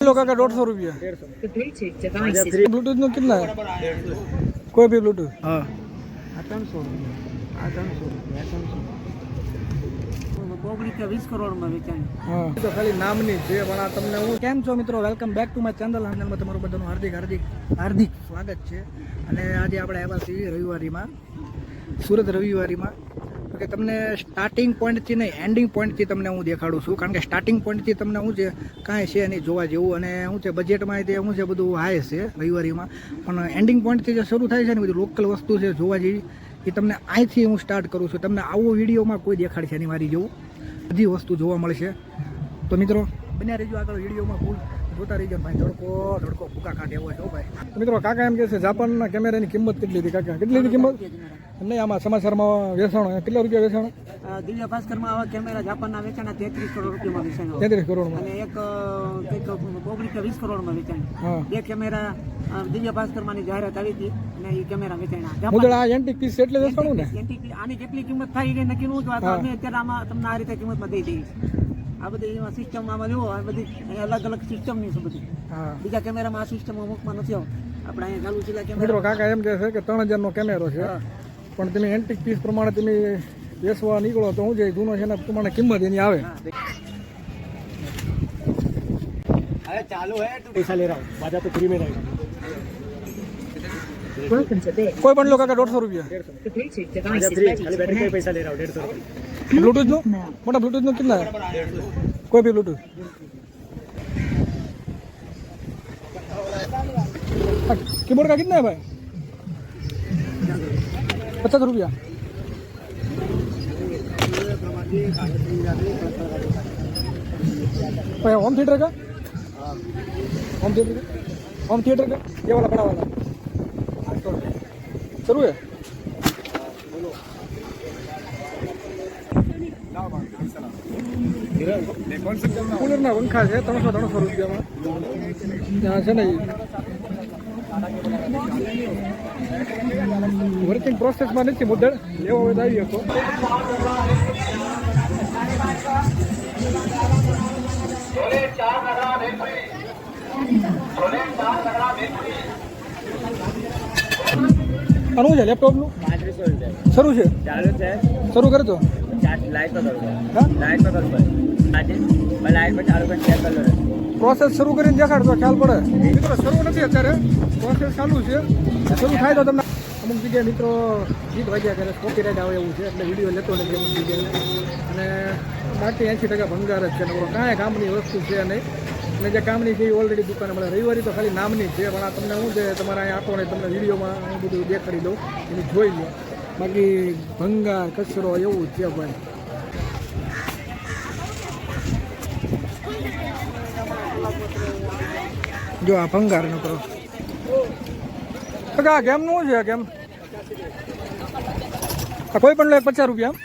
लोग का 150 रुपया ब्लूटूथ में कितना है कोई भी ब्लूटूथ हाँ 300 પબ્લિક 20 કરોડમાં વેચાય. હા તો ખાલી નામની છે પણ આ તમને હું કેમ છો મિત્રો, વેલકમ બેક ટુ માય ચેનલમાં તમારું બધાનું હાર્દિક સ્વાગત છે. અને આજે આપણે આવ્યા છીએ રવિવારીમાં, સુરત રવિવારીમાં. કે તમને સ્ટાર્ટિંગ પોઈન્ટથી નહીં એન્ડિંગ પોઈન્ટથી તમને હું દેખાડું છું, કારણ કે સ્ટાર્ટિંગ પોઈન્ટથી તમને શું છે કાંઈ છે નહીં જોવા જેવું, અને શું છે બજેટમાં તે શું છે બધું હાઈ છે રવિવારીમાં. પણ એન્ડિંગ પોઈન્ટથી જે શરૂ થાય છે ને બધી લોકલ વસ્તુ છે જોવા જેવી, એ તમને અહીંથી હું સ્ટાર્ટ કરું છું. તમને આવો વિડીયોમાં કોઈ દેખાડશે નહીં મારી જેવું, બધી વસ્તુ જોવા મળશે. તો મિત્રો બન્યા રહેજો આગળ વિડીયોમાં, ફૂલ જોતા રહીજો. ભાઈ ધડકો ભૂકા કાઢે એવો છે ભાઈ. તો મિત્રો કાકા એમ કહે છે જાપાનના કેમેરાની કિંમત કેટલી હતી કાકા? કેટલી હતી કિંમત? નહીં આમાં સમાચારમાં વેચાણ કેટલા રૂપિયા વેચાણ? દિવ્ય ભાસ્કરમાં આવા કેમેરા જાપાનના વેચાણા 33 કરોડ રૂપિયામાં વેચાણા. 33 કરોડમાં. અને એક પબ્લિક 20 કરોડમાં વેચાણા. બે કેમેરા દિવ્ય ભાસ્કરમાંની જાહેરાત આવી હતી અને એ કેમેરા વેચાણા. મુદળ આ એન્ટિક પીસ એટલે વેચાણું ને? આની કેટલી કિંમત થાય એ નક્કી નું વાત અમે અત્યારે આમાં તમને આ રીતે કિંમતમાં દઈ દઈએ. આ બધી એમાં સિસ્ટમ આમાં જુઓ, આ બધી અલગ અલગ સિસ્ટમની છે બધી. બીજા કેમેરામાં આ સિસ્ટમ અમુકમાં નથી આવતી. આપણે અહીંયા ચાલુ છે કેમેરા. મિત્રો કાકા એમ કહે છે કે 3000 નો કેમેરો છે, પણ તમે એન્ટિક પીસ પ્રમાણે તમે વેચવા નીકળો તો હું જે જૂનો છે એના પ્રમાણે કિંમત એની આવે. अरे चालू है तो पैसा ले रहा हूँ, बाजा तो फ्री में रहेगा. कोई पण लो काका 150 रुपया खाली बैटरी का पैसा ले रहा हूँ 150 रुपये. ब्लूटूथ नो मोटा ब्लूटूथ नो कितना है? कोई भी ब्लूटूथ कीबोर्ड का कितना है भाई? 50 रुपया. होम थिएटर का? होम थिएटर का ये वाला बड़ा वाला शुरू है. कूलर ना पंखा है 300 रुपया में यहाँ से नहीं वर्किंग प्रोसेस में नहीं मुद्दे लेवा હોય તો આવી શકો. આનું છે લેપટોપનું 3500 શરૂ છે, ચાલુ છે, શરૂ કરજો. લાઈટ પર કરું, લાઈટ પર કરું, આજે લાઈટ પર ચાલુ કરીને ચેક કરી લો. પ્રોસેસ શરૂ કરીને દેખાડતો ખ્યાલ પડે. મિત્રો શરૂ નથી અત્યારે, પ્રોસેસ ચાલુ છે. શરૂ થાય તો તમને અમુક જગ્યાએ મિત્રો ગીત વાગ્યા કરે, કોપીરાઇટ આવે એવું છે, એટલે વિડીયો લેતો નથી અમુક જગ્યાએ. અને બાકી 80% ભંગાર જ છે, નકરો કાંઈ કામની વસ્તુ છે નહીં. અને જે કામની છે એ ઓલરેડી દુકાને મળે. રવિવારી તો ખાલી નામની છે, પણ આ તમને શું છે તમારા અહીં આપો ને તમને વિડીયોમાં હું બધું દેખાડી દઉં, એની જોઈ લો. બાકી ભંગાર કચરો એવું છે ભાઈ. જો આ ભંગાર ન કરો આ ગેમ નું છે, ગેમ કોઈ પણ લે 50 રૂપિયા.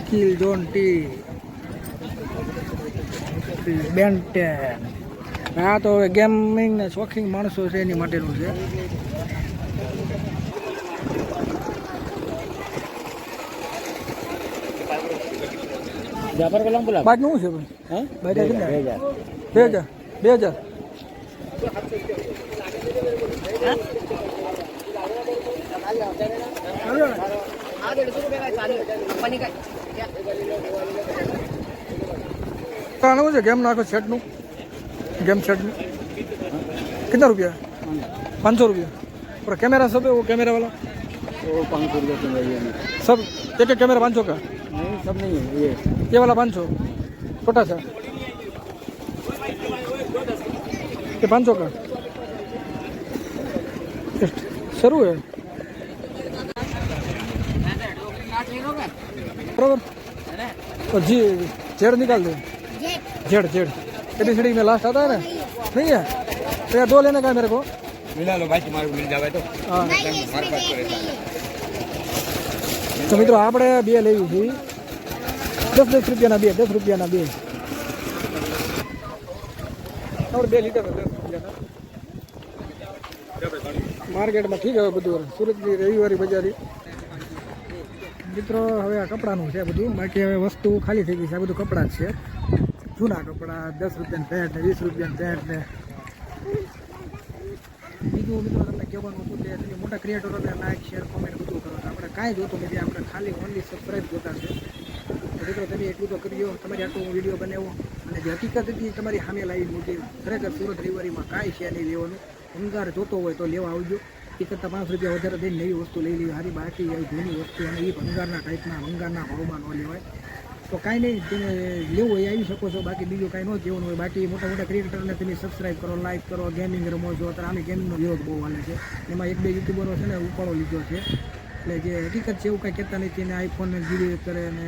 કિલ જોન ટી બેન્ટેન. હા તો હવે ગેમિંગ ને શોખીન માણસો છે એની માટેનું છે. બાજનું શું છે ભાઈ? 2000 શું છે ગેમ નાખો સેટનું, गेम सेट में कितना रुपया? 500 रुपया. और कैमरा सब है वो कैमरा वाला वो 500 रुपये सब एक कैमरा 500 का? नहीं सब नहीं है, ये वाला 500 छोटा सा, ये 500 का शुरू है बराबर. और जी जेड निकाल दो, जेड एबीसीडी में लास्ट आता है ना? नहीं है तो यार 2 लेने का है मेरे को. मिला लो भाई, तुम्हारे को मिल जावे तो. हाँ तो मित्रों આપણે બે લેવી છે 10 રૂપિયાના બે, 10 રૂપિયાના બે. આપણે 2 લીટર 10 રૂપિયાના માર્કેટમાં ઠીક હવે બધું સુરતની રવિવારી બજારી મિત્રો હવે આ કપડાનું છે બધું, બાકી હવે વસ્તુ ખાલી થઈ ગઈ છે. આ બધું કપડાં જ છે, જૂના કપડાં, 10 રૂપિયાની પેન્ટ ને 20 રૂપિયાની પેન્ટ ને. બીજું મિત્રો તમને કહેવાનું હતું કે તમે મોટા ક્રિએટરોને લાઈક શેર કોમેન્ટ બધું કરો. આપણે કાંઈ જોતું નથી, આપણે ખાલી ઓનલી સબસ્ક્રાઈબ જોતા છે. તો મિત્રો તમે એટલું તો કરજો, તમારી આટલો હું વિડીયો બનાવ્યો અને જે હકીકત હતી તમારી સામે લાવી મૂકી. ખરેખર સુરત રવિવારીમાં કાંઈ છે નહીં લેવાનું. ભંગાર જોતો હોય તો લેવા આવજો. એ કરતાં 5 રૂપિયા વધારે દઈને નવી વસ્તુ લઈ લેવી. સારી બાકી આવી જૂની વસ્તુ અને એ ભંગારના ટાઈપના ભંગારના ભાવમાં ન લેવાય. તો કાંઈ નહીં, તમે લેવું હોય આવી શકો છો. બાકી બીજું કાંઈ ન કહેવાનું હોય. બાકી મોટા મોટા ક્રિએટરને તમે સબસ્ક્રાઈબ કરો, લાઈક કરો, ગેમિંગ રમો છો. અત્યારે આમે ગેમિંગનો વિરોધ બહુ હાલે છે. એમાં 1-2 યુટ્યુબરો છે ને ઉપાડો લીધો છે. એટલે જે હકીકત છે એવું કાંઈ કહેતા નથી અને આઈફોનને ગીરી કરે ને.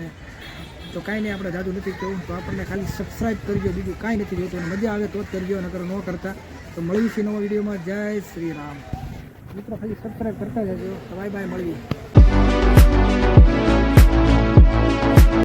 તો કાંઈ નહીં, આપણે જાદુ નથી કહેવું. તો આપણને ખાલી સબસ્ક્રાઈબ કરજો, બીજું કાંઈ નથી જોતું. મજા આવે તો જ કરજો, નકર ન કરતા. તો મળીશું નવા વિડીયોમાં. જય શ્રી રામ. મિત્રો ખાલી સબસ્ક્રાઈબ કરતા જજો. બાય બાય, મળીએ.